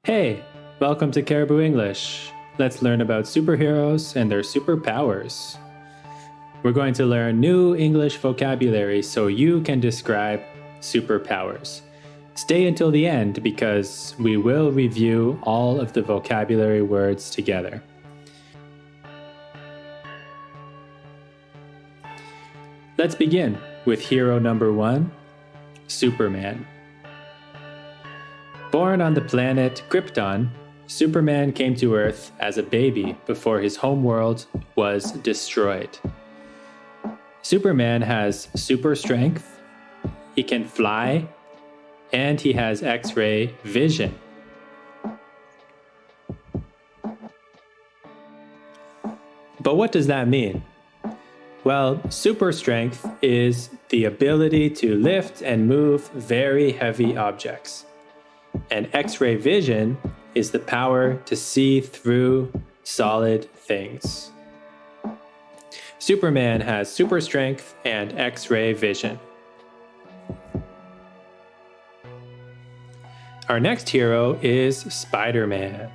Hey, welcome to Caribou English. Let's learn about superheroes and their superpowers. We're going to learn new English vocabulary so you can describe superpowers. Stay until the end because we will review all of the vocabulary words together. Let's begin with hero number 1, Superman. Born on the planet Krypton, Superman came to Earth as a baby before his homeworld was destroyed. Superman has super strength, he can fly, and he has X-ray vision. But what does that mean? Well, super strength is the ability to lift and move very heavy objects. And X-ray vision is the power to see through solid things. Superman has super strength and X-ray vision. Our next hero is Spider-Man.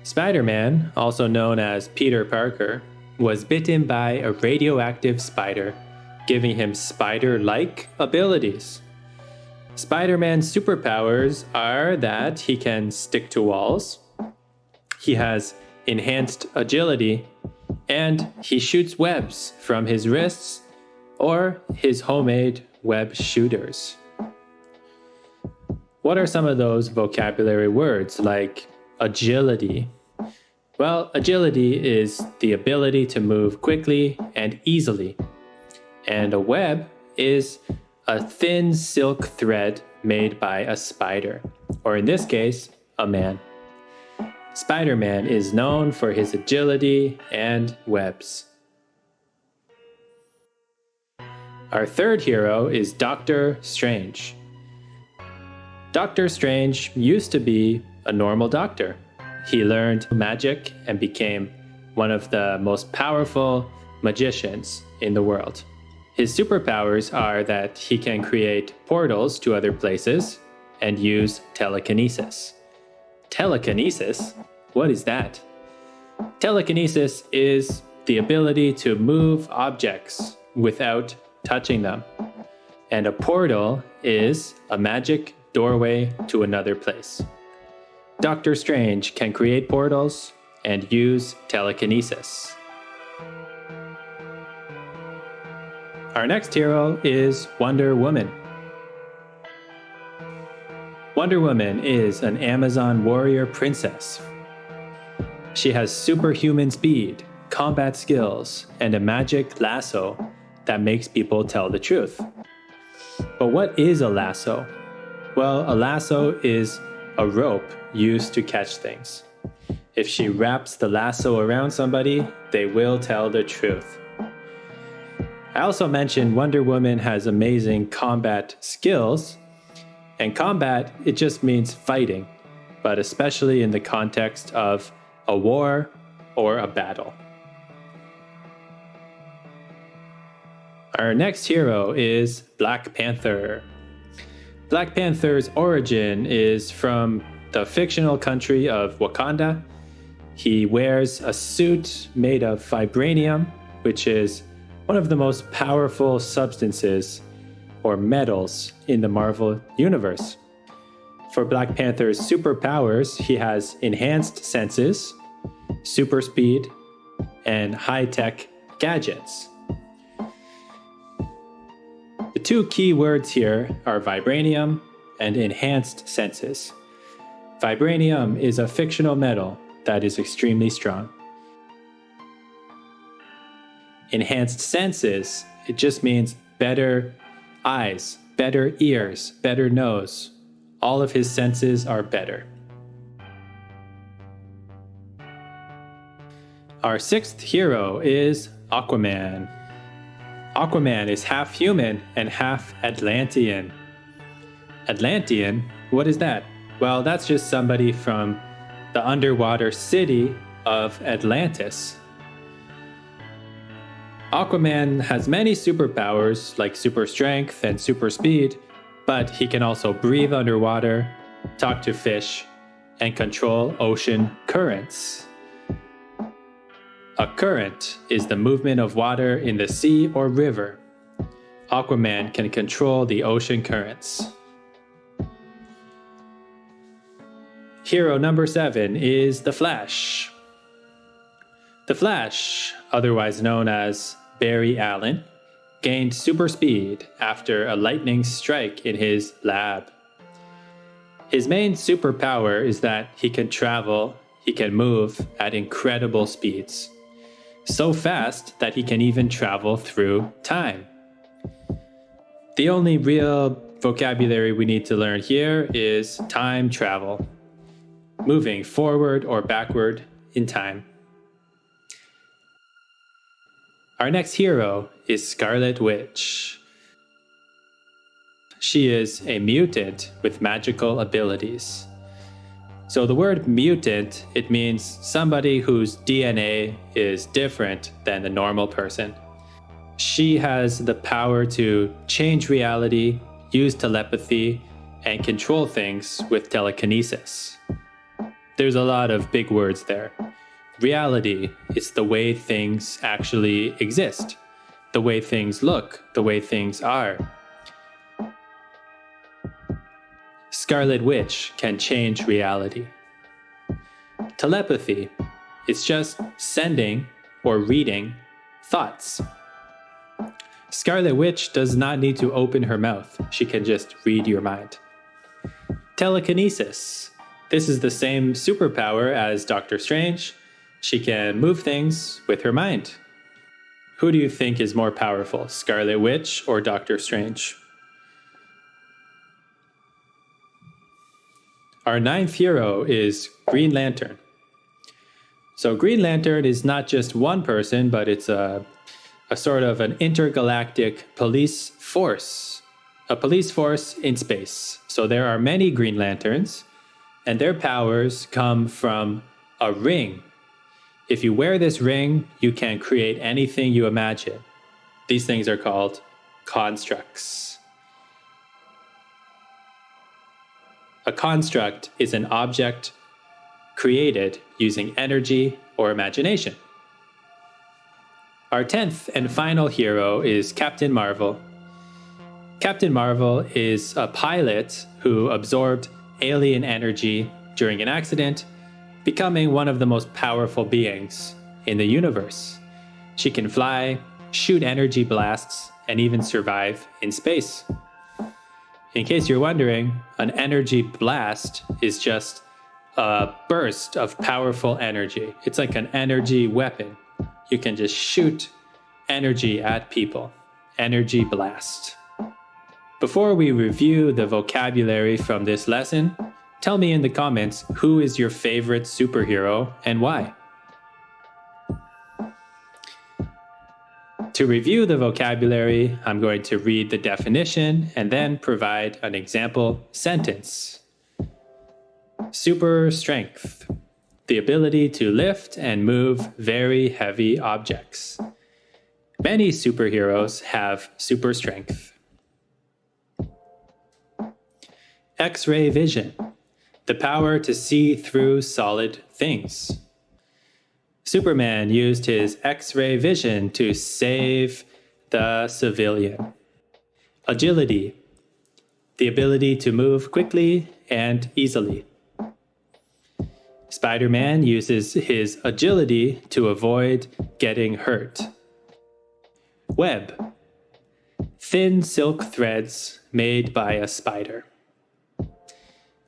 Spider-Man, also known as Peter Parker, was bitten by a radioactive spider, giving him spider-like abilities. Spider-Man's superpowers are that he can stick to walls, he has enhanced agility, and he shoots webs from his wrists or his homemade web shooters. What are some of those vocabulary words like agility? Well, agility is the ability to move quickly and easily. And a web is a thin silk thread made by a spider, or in this case, a man. Spider-Man is known for his agility and webs. Our third hero is Doctor Strange. Doctor Strange used to be a normal doctor. He learned magic and became one of the most powerful magicians in the world. His superpowers are that he can create portals to other places and use telekinesis. Telekinesis? What is that? Telekinesis is the ability to move objects without touching them. And a portal is a magic doorway to another place. Doctor Strange can create portals and use telekinesis. Our next hero is Wonder Woman. Wonder Woman is an Amazon warrior princess. She has superhuman speed, combat skills, and a magic lasso that makes people tell the truth. But what is a lasso? Well, a lasso is a rope used to catch things. If she wraps the lasso around somebody, they will tell the truth. I also mentioned Wonder Woman has amazing combat skills. And combat, it just means fighting, but especially in the context of a war or a battle. Our next hero is Black Panther. Black Panther's origin is from the fictional country of Wakanda. He wears a suit made of vibranium, which is one of the most powerful substances or metals in the Marvel universe. For Black Panther's superpowers, he has enhanced senses, super speed, and high-tech gadgets. The two key words here are vibranium and enhanced senses. Vibranium is a fictional metal that is extremely strong. Enhanced senses, it just means better eyes, better ears, better nose. All of his senses are better. Our sixth hero is Aquaman. Aquaman is half human and half Atlantean. Atlantean? What is that? Well, that's just somebody from the underwater city of Atlantis. Aquaman has many superpowers like super strength and super speed, but he can also breathe underwater, talk to fish, and control ocean currents. A current is the movement of water in the sea or river. Aquaman can control the ocean currents. Hero number 7 is the Flash. The Flash, otherwise known as Barry Allen, gained super speed after a lightning strike in his lab. His main superpower is that he can move at incredible speeds. So fast that he can even travel through time. The only real vocabulary we need to learn here is time travel, moving forward or backward in time. Our next hero is Scarlet Witch. She is a mutant with magical abilities. So the word mutant, it means somebody whose DNA is different than the normal person. She has the power to change reality, use telepathy, and control things with telekinesis. There's a lot of big words there. Reality is the way things actually exist, the way things look, the way things are. Scarlet Witch can change reality. Telepathy is just sending or reading thoughts. Scarlet Witch does not need to open her mouth. She can just read your mind. Telekinesis. This is the same superpower as Doctor Strange. She can move things with her mind. Who do you think is more powerful, Scarlet Witch or Doctor Strange? Our 9th hero is Green Lantern. So Green Lantern is not just one person, but it's a sort of an intergalactic police force. A police force in space. So there are many Green Lanterns, and their powers come from a ring. If you wear this ring, you can create anything you imagine. These things are called constructs. A construct is an object created using energy or imagination. Our 10th and final hero is Captain Marvel. Captain Marvel is a pilot who absorbed alien energy during an accident, becoming one of the most powerful beings in the universe. She can fly, shoot energy blasts, and even survive in space. In case you're wondering, an energy blast is just a burst of powerful energy. It's like an energy weapon. You can just shoot energy at people. Energy blast. Before we review the vocabulary from this lesson, tell me in the comments who is your favorite superhero and why. To review the vocabulary, I'm going to read the definition and then provide an example sentence. Super strength. The ability to lift and move very heavy objects. Many superheroes have super strength. X-ray vision. The power to see through solid things. Superman used his X-ray vision to save the civilian. Agility. The ability to move quickly and easily. Spider-Man uses his agility to avoid getting hurt. Web. Thin silk threads made by a spider.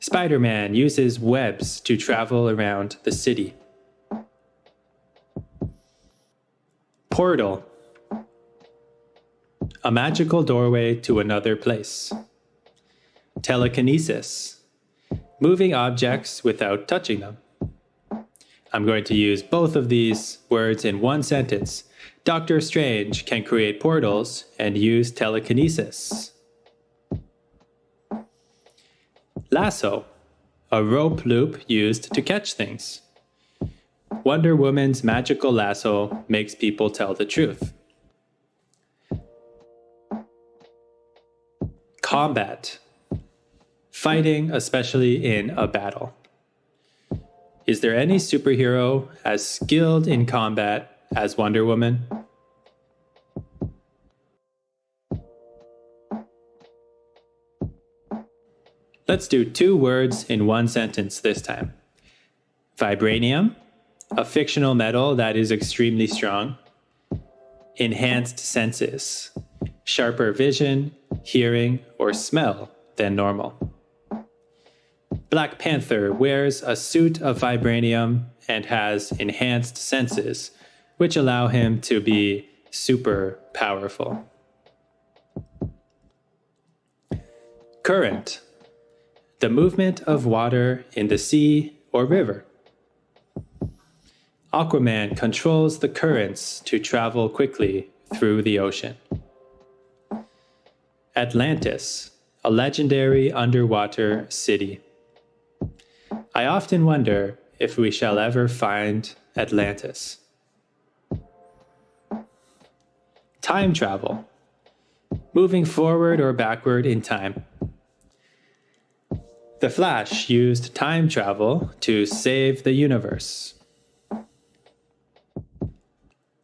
Spider-Man uses webs to travel around the city. Portal. A magical doorway to another place. Telekinesis. Moving objects without touching them. I'm going to use both of these words in one sentence. Doctor Strange can create portals and use telekinesis. Lasso. A rope loop used to catch things. Wonder Woman's magical lasso makes people tell the truth. Combat. Fighting, especially in a battle. Is there any superhero as skilled in combat as Wonder Woman? Let's do 2 words in 1 sentence this time. Vibranium, a fictional metal that is extremely strong. Enhanced senses, sharper vision, hearing, or smell than normal. Black Panther wears a suit of vibranium and has enhanced senses, which allow him to be super powerful. Current, the movement of water in the sea or river. Aquaman controls the currents to travel quickly through the ocean. Atlantis, a legendary underwater city. I often wonder if we shall ever find Atlantis. Time travel, moving forward or backward in time. The Flash used time travel to save the universe.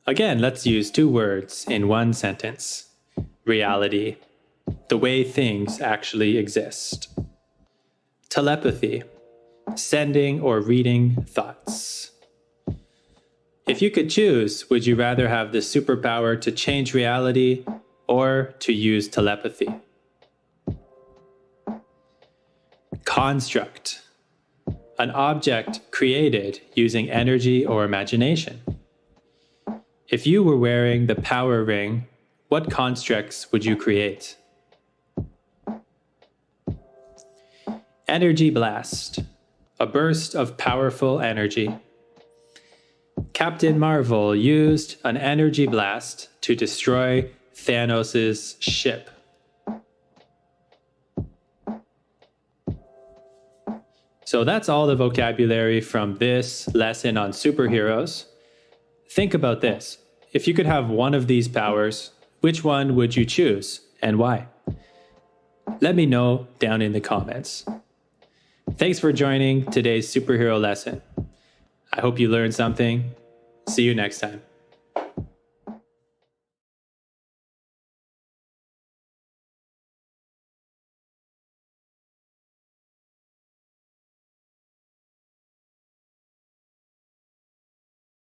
Again, let's use 2 words in 1 sentence. Reality, the way things actually exist. Telepathy, sending or reading thoughts. If you could choose, would you rather have the superpower to change reality or to use telepathy? Construct, an object created using energy or imagination. If you were wearing the power ring, what constructs would you create? Energy blast, a burst of powerful energy. Captain Marvel used an energy blast to destroy Thanos' ship. So that's all the vocabulary from this lesson on superheroes. Think about this. If you could have one of these powers, which one would you choose and why? Let me know down in the comments. Thanks for joining today's superhero lesson. I hope you learned something. See you next time.